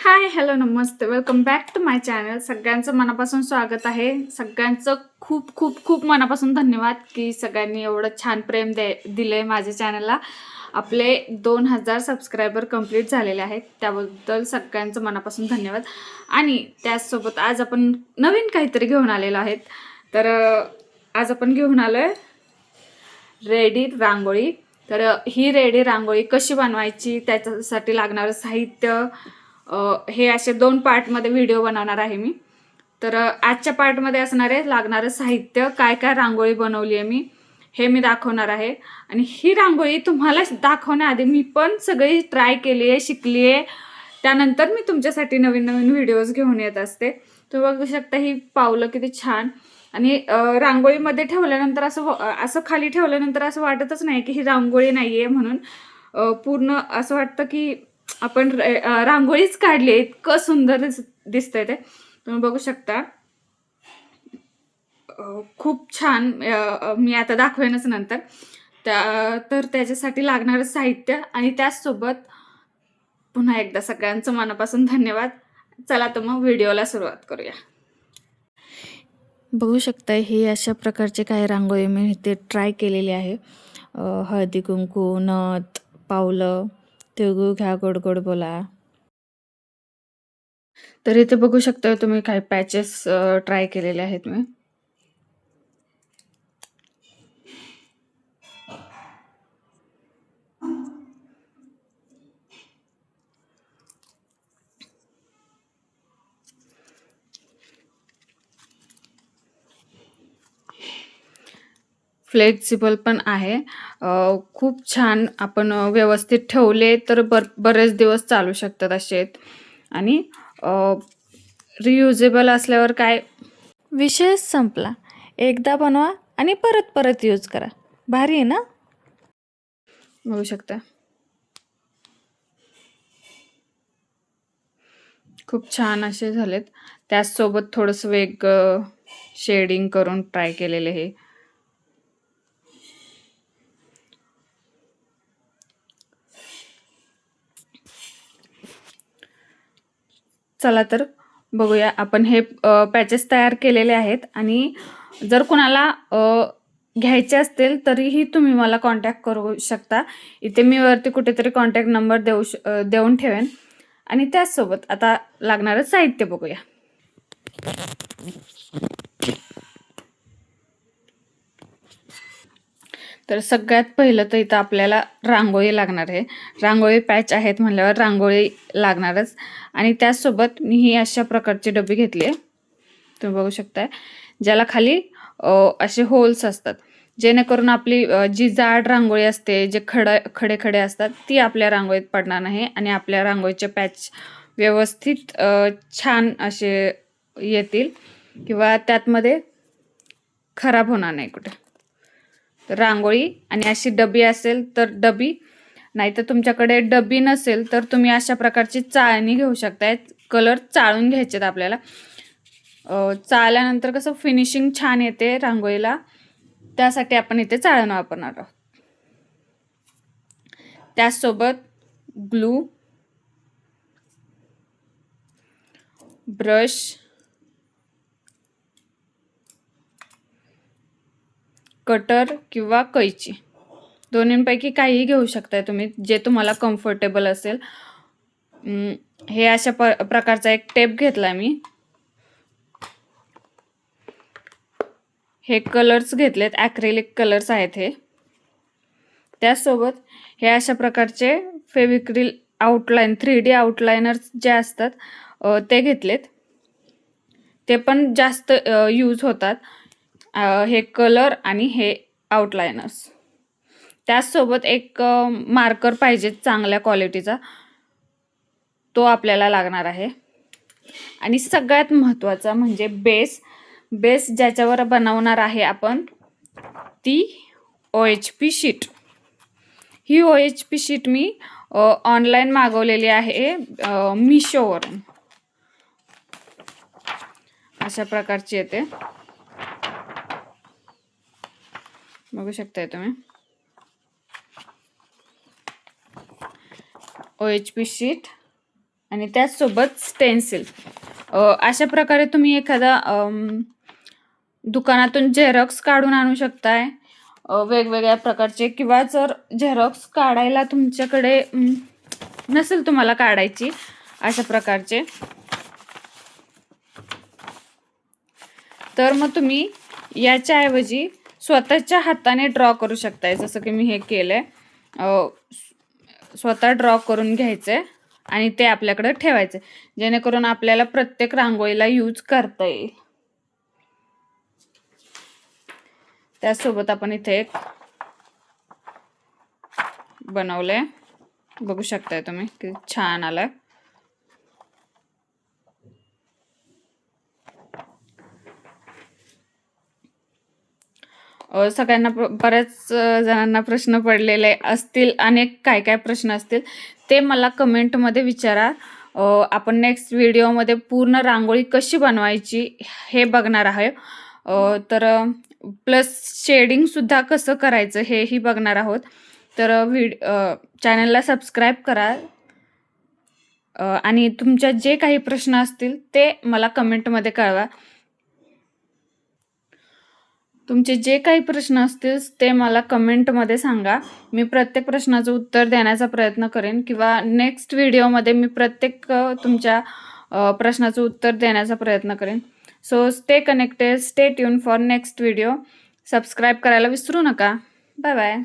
हाय, hello, नमस्ते. Welcome back to my channel. सगळ्यांचं मनापासून स्वागत आहे. सगळ्यांचं खूप खूप खूप मनापासून धन्यवाद की सगळ्यांनी एवढं छान प्रेम दिलंय माझ्या चॅनलला. आपले 2000 सबस्क्रायबर कंप्लीट झालेले आहेत. त्याबद्दल सगळ्यांचं मनापासून धन्यवाद. आणि त्याचसोबत आज आपण नवीन काहीतरी घेऊन आलेलो आहेत. तर आज आपण घेऊन आलो आहे रेडी रांगोळी. तर ही रेडी रांगोळी कशी बनवायची, त्याच्यासाठी लागणारं साहित्य, हे असे 2 पार्टमध्ये व्हिडिओ बनवणार आहे मी. तर आजच्या पार्टमध्ये असणार आहे लागणारं साहित्य, काय काय रांगोळी बनवली आहे मी, हे मी दाखवणार आहे. आणि ही रांगोळी तुम्हाला दाखवण्याआधी मी पण सगळी ट्राय केली आहे, शिकली आहे. त्यानंतर मी तुमच्यासाठी नवीन नवीन व्हिडिओज घेऊन येत असते. तुम्ही बघू शकता ही पावलं किती छान. आणि रांगोळीमध्ये ठेवल्यानंतर असं खाली ठेवल्यानंतर असं वाटतच नाही की ही रांगोळी नाही आहे म्हणून. पूर्ण असं वाटतं की आपण रांगोळीच काढली आहे, इतकं सुंदर दिसतंय ते. तुम्ही बघू शकता. खूप छान. मी आता दाखवेनच नंतर. तर त्याच्यासाठी लागणारं साहित्य आणि त्याचसोबत पुन्हा एकदा सगळ्यांचं मनापासून धन्यवाद. चला तर मग व्हिडिओला सुरुवात करूया. बघू शकता ही अशा प्रकारचे काही रांगोळी मी इथे ट्राय केलेली आहे. हळदी कुंकू, नथ, पावलं, तिळगुळ घ्या गोड गोड बोला. तर इथे बघू शकता तुम्ही काही पॅचेस ट्राय केलेले आहेत मी. फ्लेक्सिबल पण आहे. खूप छान आपण व्यवस्थित ठेवले तर बरेच दिवस चालू शकतात असे आहेत. आणि रियुजेबल असल्यावर काय विषय संपला. एकदा बनवा आणि परत परत यूज करा. भारी आहे ना? बघू शकता. खूप छान असे झालेत. त्याचसोबत थोडंसं वेगळं शेडिंग करून ट्राय केलेले हे. चला तर बघूया. आपण हे पॅचेस तयार केलेले आहेत. आणि जर कुणाला घ्यायचे असतील तरीही तुम्ही मला कॉन्टॅक्ट करू शकता. इथे मी वरती कुठेतरी कॉन्टॅक्ट नंबर देऊन ठेवेन. आणि त्याचसोबत आता लागणारं साहित्य बघूया. तर सगळ्यात पहिलं तर इथं आपल्याला रांगोळी लागणार आहे. रांगोळी पॅच आहेत म्हटल्यावर रांगोळी लागणारच. आणि त्याचसोबत मी ही अशा प्रकारची डबी घेतली आहे. तुम्ही बघू शकताय. ज्याला खाली असे होल्स असतात. जेणेकरून आपली जी जाड रांगोळी असते, जे खडे खडे असतात, ती आपल्या रांगोळीत पडणार नाही. आणि आपल्या रांगोळीचे पॅच व्यवस्थित छान असे येतील किंवा त्यातमध्ये खराब होणार नाही कुठे. तर रांगोळी आणि अशी डबी असेल तर डबी, नाहीतर तुमच्याकडे डबी नसेल तर तुम्ही अशा प्रकारची चाळणी घेऊ शकताय. कलर चाळून घ्यायचेत आपल्याला. चाळल्यानंतर कसं फिनिशिंग छान येते रांगोळीला, त्यासाठी आपण इथे चाळण वापरणार आहोत. त्याचसोबत ग्लू, ब्रश, कटर किंवा कैची, दोन्हींपैकी काहीही घेऊ शकताय तुम्ही, जे तुम्हाला कम्फर्टेबल असेल. हे अशा प्रकारचा एक टेप घेतला मी. हे कलर्स घेतलेत, ॲक्रेलिक कलर्स आहेत हे. त्याचसोबत हे अशा प्रकारचे फेविक्रिल आउटलाईन 3D आउटलाइनर्स जे असतात ते घेतलेत. ते पण जास्त यूज होतात. हे कलर आणि हे आउटलाइनर्स. त्याचसोबत एक मार्कर पाहिजे चांगल्या क्वालिटीचा, तो आपल्याला लागणार आहे. आणि सगळ्यात महत्त्वाचा म्हणजे बेस ज्याच्यावर बनवणार आहे आपण, ती OHP शीट. ही OHP शीट मी ऑनलाईन मागवलेली आहे मिशोवरून. अशा प्रकारची येते, बघू शकताय तुम्ही. OHP शीट आणि त्याचसोबत स्टेन्सिल. अशा प्रकारे तुम्ही एखादा दुकानातून झेरॉक्स काढून आणू शकताय वेगवेगळ्या प्रकारचे, किंवा जर झेरॉक्स काढायला तुमच्याकडे नसेल तुम्हाला काढायची अशा प्रकारचे, तर मग तुम्ही याच्याऐवजी स्वतःच्या हाताने ड्रॉ करू शकताय. जसं की मी हे केलंय, स्वतः ड्रॉ करून घ्यायचंय आणि ते आपल्याकडे ठेवायचे, जेणेकरून आपल्याला प्रत्येक रांगोळीला यूज करता येईल. त्यासोबत आपण इथे एक बनवलंय, बघू शकताय तुम्ही किती छान आलंय. सगळ्यांना बऱ्याच जणांना प्रश्न पडलेले असतील, अनेक काय काय प्रश्न असतील ते मला कमेंटमध्ये विचारा. आपण नेक्स्ट व्हिडिओमध्ये पूर्ण रांगोळी कशी बनवायची हे बघणार आहे. तर प्लस शेडिंगसुद्धा कसं करायचं हेही बघणार आहोत. तर चॅनलला सबस्क्राईब करा आणि तुमच्या जे काही प्रश्न असतील ते मला कमेंटमध्ये कळवा. तुमचे जे काही प्रश्न असतील ते मला कमेंटमध्ये सांगा. मी प्रत्येक प्रश्नाचं उत्तर देण्याचा प्रयत्न करेन, किंवा नेक्स्ट व्हिडिओमध्ये मी प्रत्येक तुमच्या प्रश्नाचं उत्तर देण्याचा प्रयत्न करेन. So stay connected, stay tune for next video. Subscribe करायला विसरू नका. Bye bye.